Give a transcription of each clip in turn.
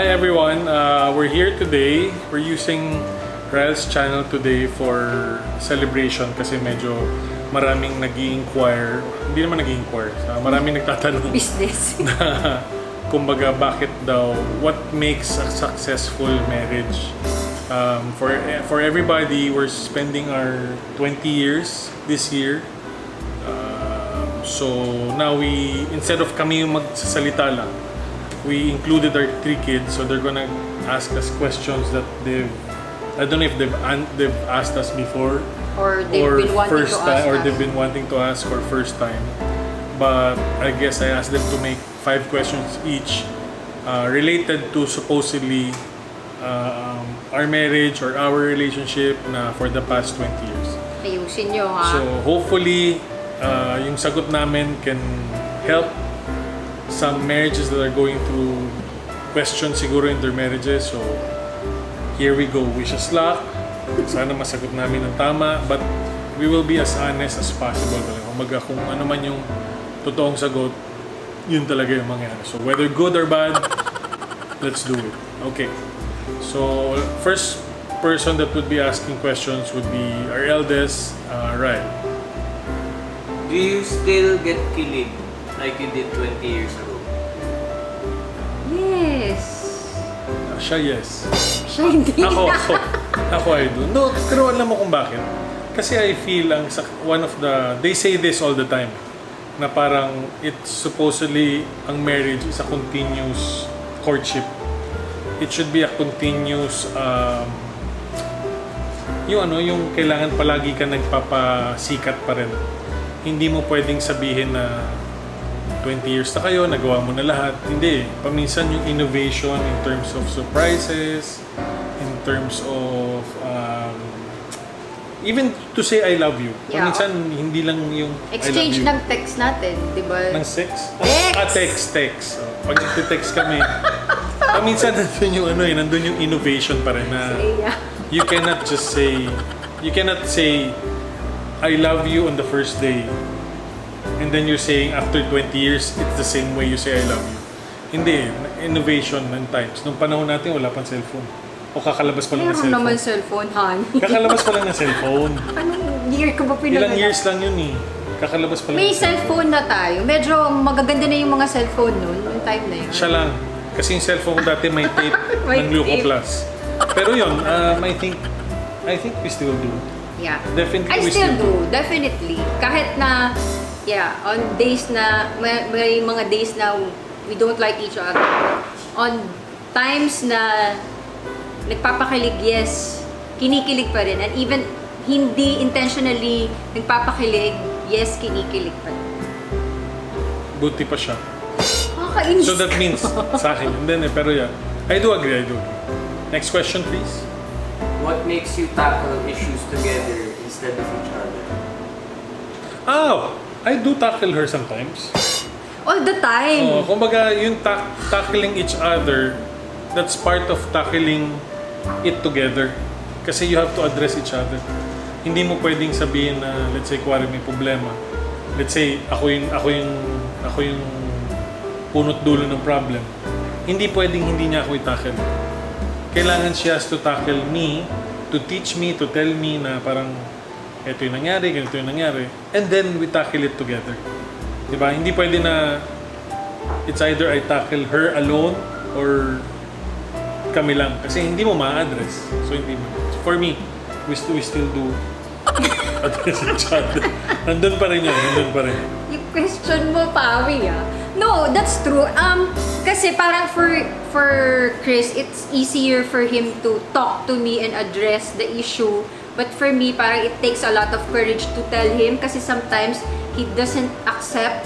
Hi everyone, we're here today. We're using Ryle's channel today for celebration kasi medyo maraming nag-i-inquire. Hindi naman nag-i-inquire. Maraming nagtatanong. Business. Na, kumbaga, bakit daw, what makes a successful marriage? For everybody, we're spending our 20 years this year. So now instead of kami yung magsasalita lang, we included our 3 kids, so they're gonna ask us questions that I don't know if they've asked us before, or they've been wanting first to time, ask or us. they've been wanting to ask for first time. But I guess I asked them to make 5 questions each related to supposedly our marriage or our relationship na for the past 20 years. Ayusin nyo, ha? So hopefully, yung sagot namin can help some marriages that are going through questions siguro in their marriages. So here we go. Wish us luck. Sana masagot namin ng tama. But we will be as honest as possible talaga. Kumaga kung ano man yung totoong sagot, yun talaga yung mangyari. So whether good or bad, let's do it. Okay. So first person that would be asking questions would be our eldest, Ryle. Do you still get kilig like you did 20 years ago? Yes. Siya yes. Siya hindi. Ako I do. No, pero alam mo kung bakit. Kasi I feel they say this all the time, na parang it's supposedly, ang marriage is a continuous courtship. It should be a continuous, yung kailangan palagi ka nagpapasikat pa rin. Hindi mo pwedeng sabihin na 20 years na kayo, nagawa mo na lahat. Hindi. Paminsan yung innovation in terms of surprises, in terms of even to say I love you. Yeah. Paminsan hindi lang yung Exchange I love you. ng text natin, di ba? Ng sex? Text! Text. So, pag nagte-text kami, paminsan nandun yung innovation pa rin na Yeah. you cannot say I love you on the first day and then you're saying after 20 years it's the same way you say I love you. Hindi, innovation ng times. Nung panahon natin wala pang cellphone. O kakalabas pa lang ng Meron cellphone. naman cellphone, hon. Kakalabas pa lang ng cellphone. Anong year ka ba pinag- Ilang years lang yun eh. Kakalabas pa lang May ng cellphone na tayo. Medyo magaganda na yung mga cellphone nun, yung time na yun. Siya lang. Kasi yung cellphone ko dati may tape May ng Luco tape. Plus. Pero yun, I think we still do. Yeah. Definitely I we still do. do, definitely. Kahit na, on days na, may mga days na we don't like each other. On times na nagpapakilig, yes, kinikilig pa rin. And even hindi intentionally nagpapakilig, yes, kinikilig pa rin. Buti pa siya. Kakainis. So that means sa akin. And then, pero yeah, I do agree. Next question, please. What makes you tackle issues together instead of each other? Oh, I do tackle her sometimes. All the time. Kumbaga, yung tackling each other, that's part of tackling it together. Kasi you have to address each other. Hindi mo pwedeng sabihin na, let's say, kuwari may problema. Let's say, ako yung punot dulo ng problem. Hindi pwedeng hindi niya ako i-tackle. Kailangan she has to tackle me, to teach me, to tell me na parang ito yung nangyari, ganito yung nangyari. And then we tackle it together. Diba? Hindi pwede na it's either I tackle her alone or kami lang. Kasi hindi mo ma-address. So hindi mo. For me, we still do address each other. Nandun pa rin yun. Nandun pa rin. Yung question mo, Pawi, ah. No, that's true. Kasi parang for Chris, it's easier for him to talk to me and address the issue. But for me, parang it takes a lot of courage to tell him kasi sometimes he doesn't accept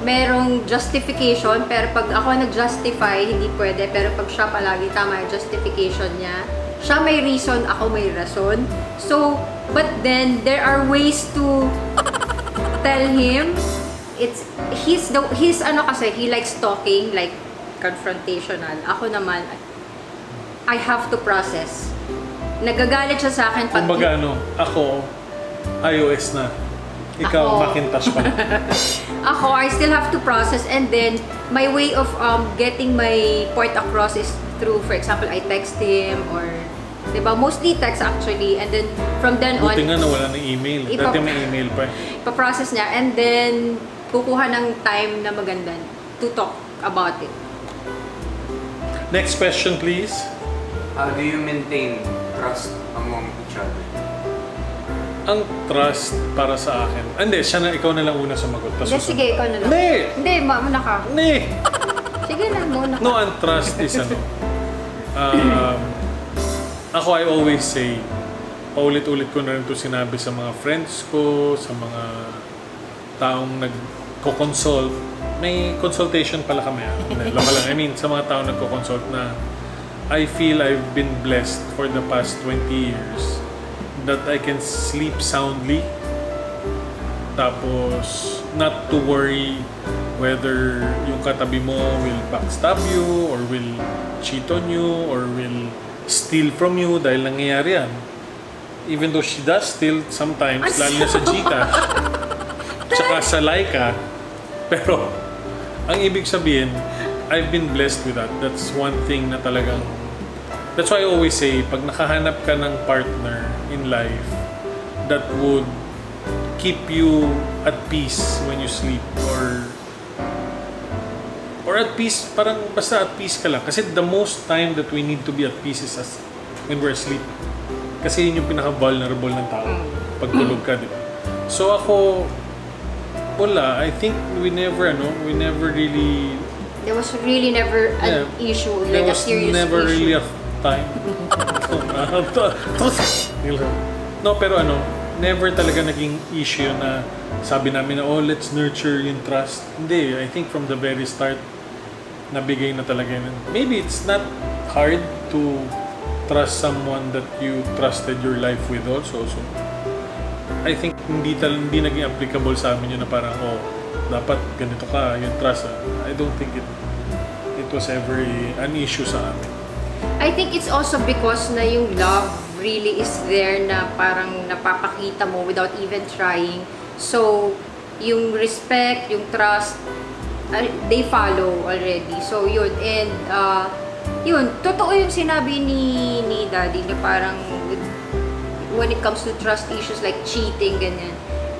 merong justification, pero pag ako nag-justify, hindi pwede. Pero pag siya palagi tama yung justification niya, siya may reason, ako may rason. So, but then, there are ways to tell him. He's ano kasi, he likes talking, like confrontational. Ako naman, I have to process. Nagagalit siya sa akin pag... Kumbaga ako, iOS na. Ikaw, Ako. Macintosh pa. ako, I still have to process, and then my way of getting my point across is through, for example, I text him or, diba, mostly text actually, and then from then on, Buti nga nawala ng email. Dati may email pa eh. ipaprocess niya, and then kukuha ng time na maganda to talk about it. Next question, please. How do you maintain trust among each other? Ang trust para sa akin. Hindi, ikaw na lang una sumagot. Hindi, sige, ikaw na lang. Hindi! Hindi, muna ka. Hindi! Sige lang, muna ka. No, ang trust is ako, I always say, paulit-ulit ko na rin ito sinabi sa mga friends ko, sa mga taong nagko-consult. May consultation pala kami. I mean, sa mga taong nagko-consult na I feel I've been blessed for the past 20 years that I can sleep soundly. Tapos, not to worry whether yung katabi mo will backstab you or will cheat on you or will steal from you dahil nangyayari yan. Even though she does steal sometimes, lalo na sa Gcash, tsaka sa Laika. Pero, ang ibig sabihin, I've been blessed with that. That's one thing na talagang... That's why I always say, pag nakahanap ka ng partner in life that would keep you at peace when you sleep or at peace, parang basta at peace ka lang. Kasi the most time that we need to be at peace is when we're asleep. Kasi yun yung pinaka-vulnerable ng tao. Pag tulog ka, di ba? So ako, wala. I think we never really... There was really never an issue, like a serious issue. There was never really a time. No, pero never talaga naging issue na sabi namin na, let's nurture yung trust. Hindi, I think from the very start, nabigay na talaga yun. Maybe it's not hard to trust someone that you trusted your life with also. So, I think hindi naging applicable sa amin yun na parang, dapat ganito ka, yung trust. I don't think it was ever an issue sa amin. I think it's also because na yung love really is there na parang napapakita mo without even trying. So, yung respect, yung trust, they follow already. So, yun. And, yun. Totoo yung sinabi ni Daddy na parang when it comes to trust issues like cheating, ganyan.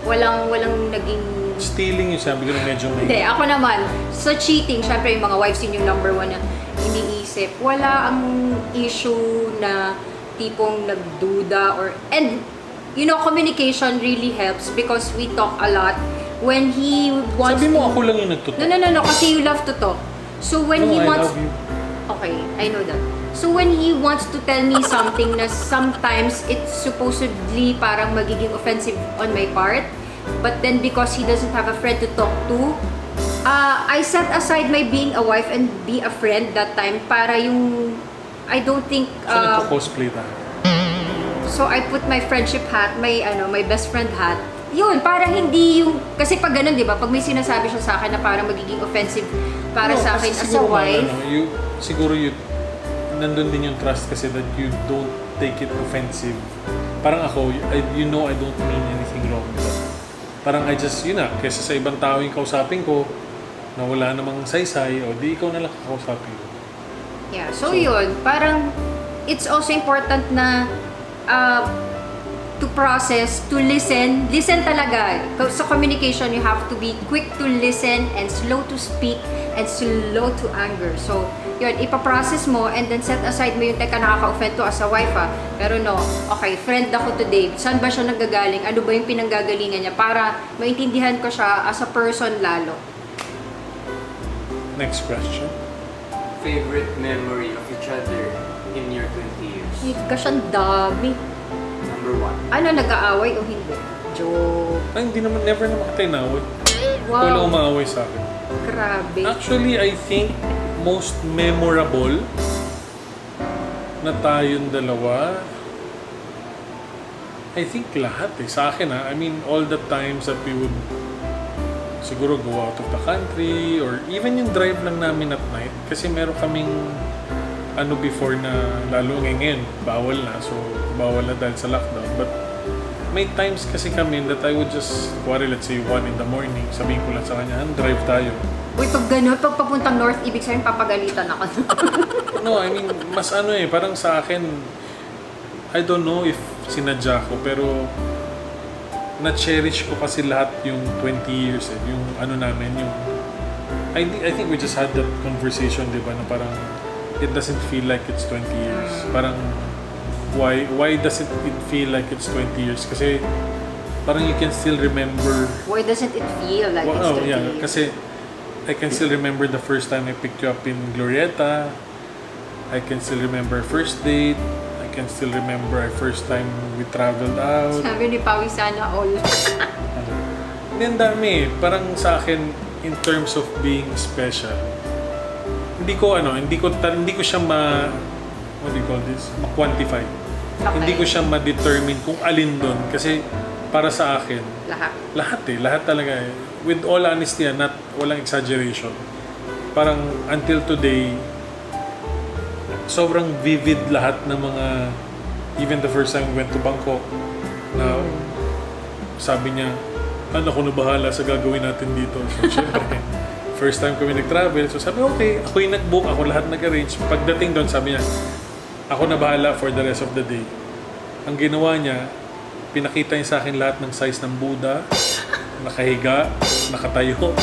Walang naging... Stealing yung sabi ko na medyo may... Hindi, ako naman. Sa cheating, syempre yung mga wives yun yung number one na iniisip. Wala ang issue na tipong nagduda or... And, communication really helps because we talk a lot. When he wants Sabi mo ako lang yung nagtutok. No. Kasi you love to talk. So when he wants... I love you. Okay, I know that. So when he wants to tell me something na sometimes it's supposedly parang magiging offensive on my part, but then because he doesn't have a friend to talk to, I set aside my being a wife and be a friend that time para yung... I don't think... So nagko-cosplay tayo. So I put my friendship hat, my best friend hat. Yun, parang hindi yung... Kasi pag ganun, di ba? Pag may sinasabi siya sa akin na parang magiging offensive para sa akin as a wife. Siguro nandun din yung trust kasi that you don't take it offensive. Parang ako, I don't mean anything wrong with that. Parang kesa sa ibang tao yung kausapin ko, na wala namang saysay, o di ikaw na lang kakausapin ko. Yeah, so yun, parang it's also important na to process, to listen talaga. Sa communication, you have to be quick to listen and slow to speak and slow to anger. So, yun, ipaprocess mo and then set aside mo yung teka nakaka-offend to as a wife Pero no, okay, friend ako today. Saan ba siya nanggagaling? Ano ba yung pinanggagalingan niya? Para maintindihan ko siya as a person lalo. Next question. Favorite memory of each other in your 20 years? Gosh, ang dami. Number 1. Ano, nag-aaway o hindi? Joke. Ay, hindi naman, never naman kita inaway. Wow. Wala umaaway sa akin. Grabe. Actually, I think most memorable na tayong dalawa, I think lahat sa akin I mean, all the times that we would siguro go out of the country or even yung drive lang namin at night kasi meron kaming before na lalo ngayon bawal na, so bawal na dahil sa lockdown, but may times kasi kami that I would just, let's say 1 in the morning, sabihin ko lang sa kanya, drive tayo. Uy, pag gano'n, pag papuntang north, ibig sabihin papagalitan ako. No, I mean, mas parang sa akin, I don't know if sinadya ko, pero na-cherish ko kasi lahat yung 20 years yung namin, yung I think we just had that conversation, di ba, na parang it doesn't feel like it's 20 years. Parang why doesn't it feel like it's 20 years? Kasi parang you can still remember. Why doesn't it feel like it's 20 years? Kasi I can still remember the first time I picked you up in Glorieta. I can still remember first date. I can still remember our first time we traveled out. Sabi ni Pawi, sana all. Hindi, ang dami. Parang sa akin, in terms of being special, hindi ko siya what do you call this? Ma-quantify. Okay. Hindi ko siya ma-determine kung alin doon. Kasi para sa akin, lahat talaga eh. With all honesty, walang exaggeration. Parang until today, sobrang vivid lahat ng mga, even the first time we went to Bangkok, na sabi niya, ako na bahala sa gagawin natin dito. So, syempre, first time kami nag-travel, so sabi, okay, ako yung nag-book, ako lahat nag-arrange. Pagdating doon, sabi niya, ako na bahala for the rest of the day. Ang ginawa niya, pinakita niya sa akin lahat ng size ng Buddha, nakahiga, nakatayo.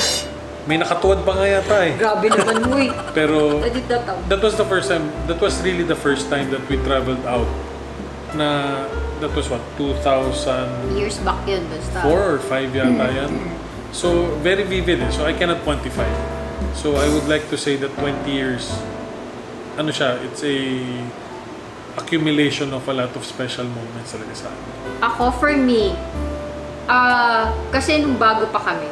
May nakatuwad pa nga yata eh. Grabe naman mo eh. Pero That was the first time, that was really the first time that we traveled out. That was what, 2004 years back yun, basta. or 5 yata yan. So, very vivid eh. So, I cannot quantify. So, I would like to say that 20 years, it's a accumulation of a lot of special moments talaga sa akin. Ako, for me, kasi nung bago pa kami,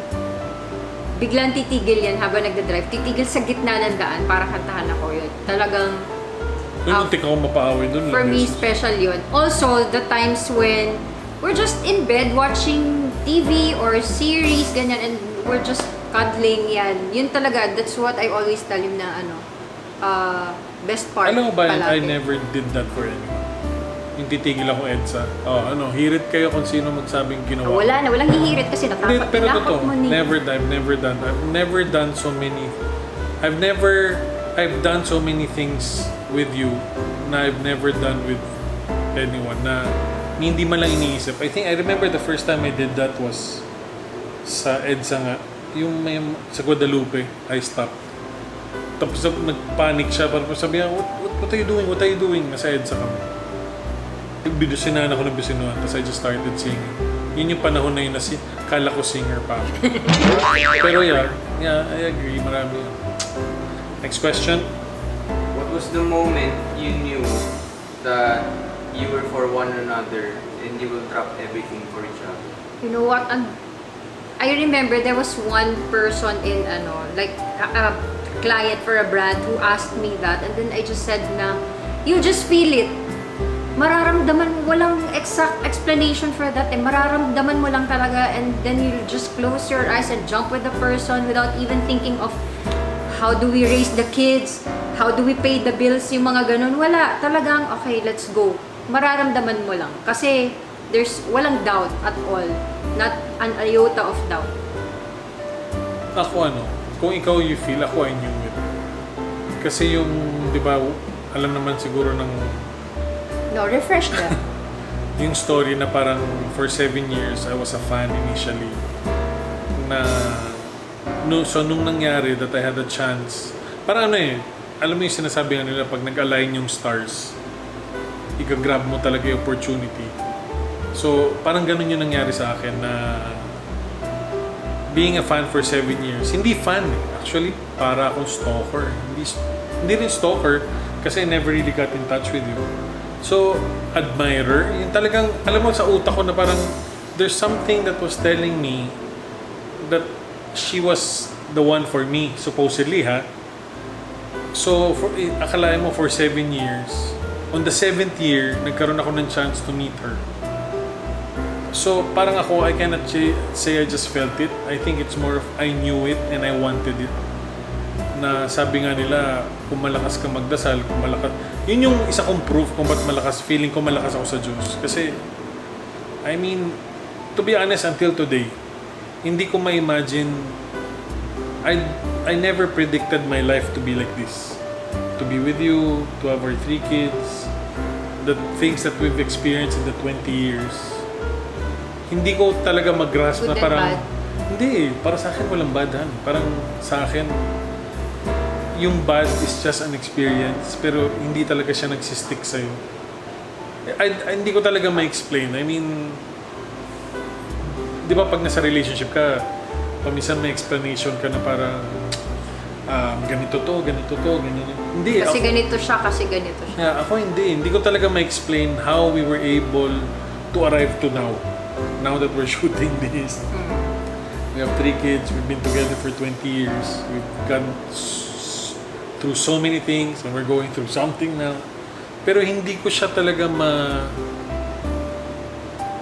biglang titigil yan habang nagdadrive. Titigil sa gitna ng daan para kantahan ako yun. Talagang, Muntik ako mapaaway dun. for me, special yun. Also, the times when we're just in bed watching TV or series, ganyan, and we're just cuddling, yan. Yun talaga, that's what I always tell him na, best part. Alam mo ba, I palagi. never did that for anyone. Yung titigil ako EDSA. Hirit kayo kung sino magsabing ginawa. Wala na, walang hihirit kasi Hindi, pero totoo, mo ni. I've never done so many, I've done so many things with you na I've never done with anyone na hindi man lang iniisip. I remember the first time I did that was sa EDSA nga, yung sa Guadalupe, I stopped. Tapos nagpanic siya, parang sabi niya, what are you doing? What are you doing? Nasa EDSA kami. Binusinan ako ng bisinuhan, tapos I just started singing. Yun yung panahon na yun na kala ko singer pa ako. Pero yeah, I agree, marami yun. Next question. What was the moment you knew that you were for one another and you will drop everything for each other? You know what? I remember there was one person in like a client for a brand who asked me that, and then I just said na, you just feel it. Mararamdaman, walang exact explanation for that. Mararamdaman mo lang talaga, and then you just close your eyes and jump with the person without even thinking of how do we raise the kids, how do we pay the bills, yung mga ganun. Wala. Talagang, okay, let's go. Mararamdaman mo lang. Kasi there's walang doubt at all. Not an iota of doubt. Ako kung ikaw you feel, ako I knew it. Kasi yung, di ba, alam naman siguro ng No, refresh that. yung story na parang for 7 years I was a fan initially na so nung nangyari that I had a chance, parang alam mo yung sinasabi nga nila pag nag-align yung stars, i-grab mo talaga yung opportunity. So parang ganun yung nangyari sa akin na being a fan for 7 years, hindi fan actually, para akong stalker. Hindi rin stalker kasi I never really got in touch with you. So, admirer, yung talagang, alam mo sa utak ko na parang there's something that was telling me that she was the one for me, supposedly ha. So, akalain mo for 7 years, on the 7th year, nagkaroon ako ng chance to meet her. So, parang ako, I cannot say I just felt it. I think it's more of I knew it and I wanted it. Na sabi nga nila, kung malakas ka magdasal, kung malakas, yun yung isa kong proof kung ba't feeling ko malakas ako sa Diyos. Kasi I mean, to be honest, until today, hindi ko ma-imagine, I never predicted my life to be like this. To be with you, to have our 3 kids, the things that we've experienced in the 20 years. Hindi ko talaga mag-grasp na Good and parang, bad. hindi, para sa akin walang bad, Han. Parang sa akin, yung bad is just an experience, pero hindi talaga siya nagsistick sa'yo. Hindi ko talaga ma-explain. I mean, di ba pag nasa relationship ka, paminsan may explanation ka na parang ganito to, ganyan. Hindi. Kasi ako, ganito siya, kasi ganito siya. yeah, ako hindi. Hindi ko talaga ma-explain how we were able to arrive to now. Now that we're shooting this. We have 3 kids. We've been together for 20 years. We've gone through so many things and we're going through something now. Pero hindi ko siya talaga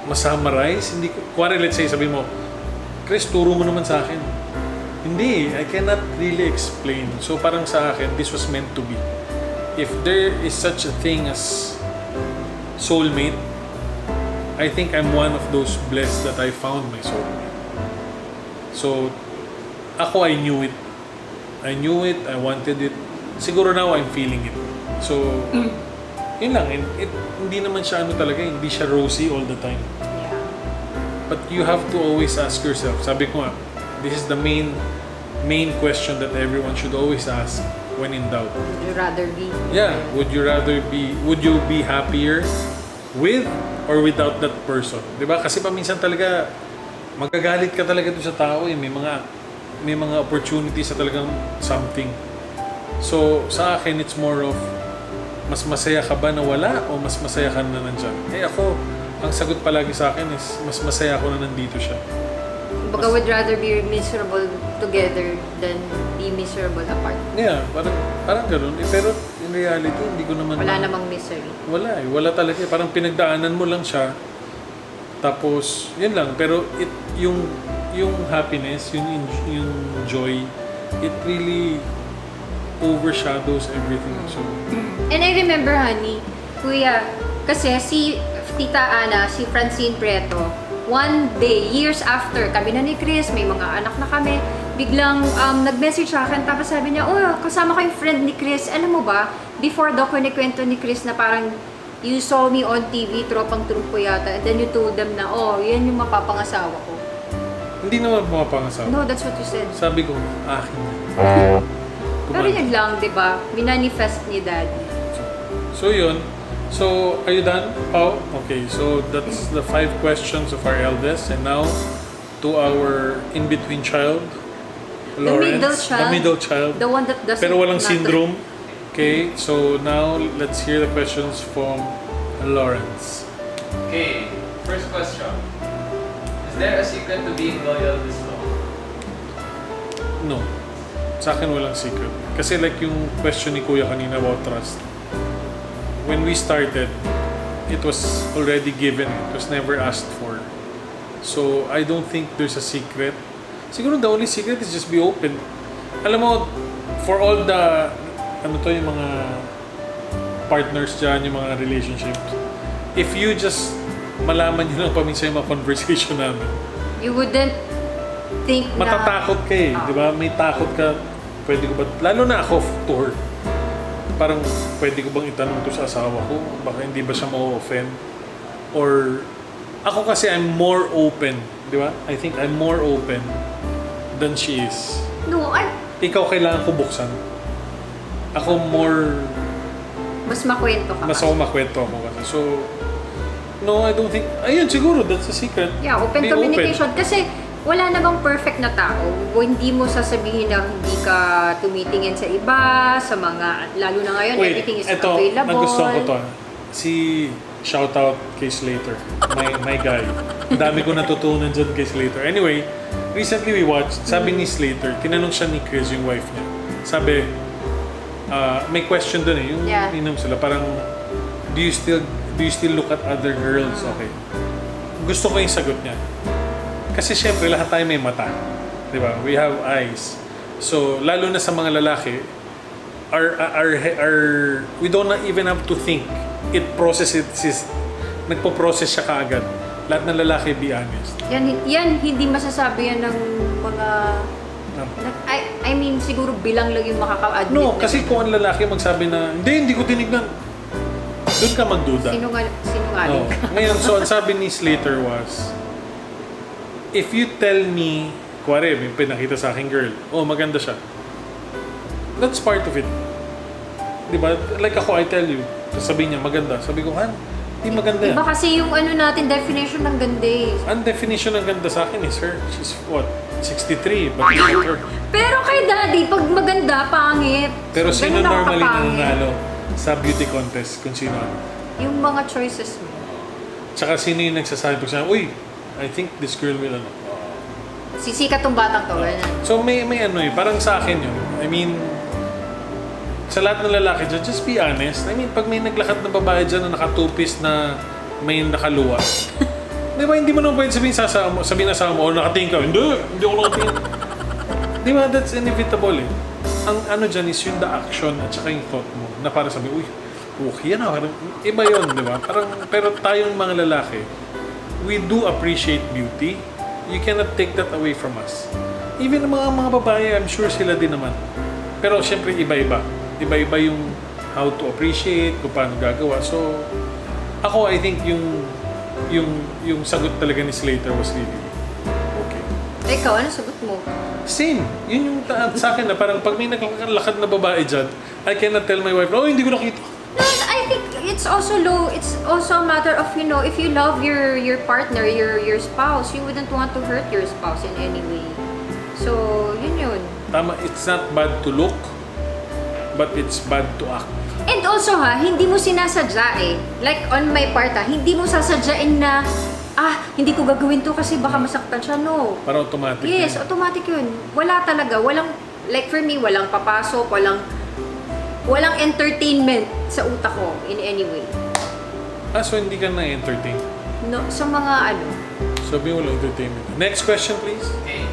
ma-summarize. Hindi ko, kuwari, let's say, sabi mo, Chris, turo mo naman sa akin. Hindi, I cannot really explain. So parang sa akin, this was meant to be. If there is such a thing as soulmate, I think I'm one of those blessed that I found my soulmate. So, ako, I knew it. I knew it, I wanted it. Siguro now, I'm feeling it. So, yun lang. Hindi naman siya talaga, hindi siya rosy all the time. Yeah. But you have to always ask yourself, sabi ko nga, this is the main question that everyone should always ask when in doubt. Would you rather be? Yeah, would you be happier with or without that person? 'Di ba? Kasi paminsan talaga magagalit ka talaga doon sa tao eh. May mga opportunities sa talagang something. So, sa akin it's more of mas masaya ka ba na wala o mas masaya ka na nandyan? Eh ako, ang sagot palagi sa akin is mas masaya ako na nandito siya. Baka would rather be miserable together than be miserable apart. Yeah, parang gano'n. Eh, pero in reality, hindi ko naman... Wala namang misery. Wala eh. Wala talaga eh. Parang pinagdaanan mo lang siya. Tapos, yun lang. Pero yung happiness, yung joy, it really overshadows everything. So, And I remember, honey, kuya, kasi si Tita Ana, si Francine Preto, one day, years after, kami na ni Chris, may mga anak na kami, biglang nag-message sa akin, tapos sabi niya, oh, kasama ko yung friend ni Chris. Alam mo ba, before daw kunikwento ni Chris na parang, you saw me on TV, tropang trupo yata, and then you told them na, oh, yan yung mapapangasawa ko. hindi naman pumapangasawa. No, that's what you said. Sabi ko, akin na. Pero yun lang, di ba? Minanifest ni Daddy. So yun. So, are you done, Pao? Okay, so that's the 5 questions of our eldest. And now, to our in-between child, Lawrence. The middle child. The one that doesn't... Pero walang not- syndrome. Okay, so now, let's hear the questions from Lawrence. Okay, first question. Is there a secret to being loyal this long? No. Sa akin walang secret. Kasi like yung question ni Kuya kanina about trust. When we started, it was already given. It was never asked for. So, I don't think there's a secret. Siguro the only secret is just be open. Alam mo, for all the, yung mga partners dyan, yung mga relationships, if you just malaman nyo lang paminsan yung mga conversation namin, You wouldn't think na... matatakot ka eh, di ba? May takot ka, pwede ko ba, lalo na ako to her, parang pwede ko bang itanong to sa asawa ko? Baka hindi ba siya ma-offend? Or, ako kasi I'm more open, di ba? I think I'm more open than she is. No, Ikaw kailangan ko buksan. Ako more, mas makwento ka. mas ako makwento ako kasi. So, no, I don't think, ayun siguro, that's the secret. Yeah, open Be communication. Kasi wala namang perfect na tao. Hindi mo sasabihin na hindi ka tumitingin sa iba, sa mga, lalo na ngayon, everything is eto, available. nagustuhan ko to. Si shoutout kay Slater, my guy. Ang dami ko natutunan dyan kay Slater. Anyway, recently we watched, sabi ni Slater, tinanong siya ni Chris, yung wife niya. Sabi, may question dun eh, yung Yeah. inom sila, parang, do you still look at other girls? Okay. Gusto ko yung sagot niya. Kasi syempre, lahat tayo may mata. Di ba? We have eyes. So, lalo na sa mga lalaki, we don't even have to think. It processes, nagpo-process siya kaagad. Lahat ng lalaki, be honest. Yan hindi masasabi yan ng mga... I mean, siguro bilang lang yung makaka-admit. No, kasi kung ang lalaki magsabi na, hindi ko tinignan. Doon ka magduda. Sinungaling Oh. ka. Ngayon, so ang sabi ni Slater was, if you tell me, kuwari, may pinakita sa akin girl, maganda siya. That's part of it. Diba? Like ako, I tell you, sabihin niya, maganda. Sabi ko, hindi maganda yan. Iba kasi yung natin, definition ng ganda eh. Ang definition ng ganda sa akin is her. She's what? 63. But look at her. Pero kay daddy, pag maganda, pangit. Pero So, sino ganun ako normally kapangit. nananalo sa beauty contest kung sino ano? Yung mga choices mo. Tsaka sino yung nagsasabi pag siya, uy, I think this girl will ano. Sisikat tong batang to, ganyan. So may parang sa akin yun. I mean, sa lahat ng lalaki dyan, just be honest. I mean, pag may naglakad na babae dyan na naka-two-piece na may nakaluwa, di ba, hindi mo naman pwede sabihin na mo, o nakatingin ka, hindi ako nakatingin. Di ba, that's inevitable eh. Ang ano dyan is yung the action at saka yung thought mo, na para sabi, uy, okay yan ah, iba yun, di ba? Pero tayong mga lalaki, we do appreciate beauty. You cannot take that away from us. Even ang mga babae, I'm sure sila din naman. Pero syempre, iba-iba. Iba-iba yung how to appreciate, kung paano gagawa. So, ako, I think yung sagot talaga ni Slater was really okay. Ikaw, ano sagot mo? Same. Yun yung sa akin na parang pag may naglakad na babae dyan, I cannot tell my wife, hindi ko nakita. No, I think it's also a matter of, if you love your partner, your spouse, you wouldn't want to hurt your spouse in any way. So, yun. Tama, it's not bad to look, but it's bad to act. And also hindi mo sinasadya eh. Like on my part hindi mo sasadyain na, hindi ko gagawin to kasi baka masaktan siya. No. Para automatic. Yes, automatic yun. Wala talaga. Like for me, walang papasok, walang entertainment sa utak ko in any way. So hindi ka na-entertain? No, sa mga Sabi mo lang entertainment. Next question, please. Okay.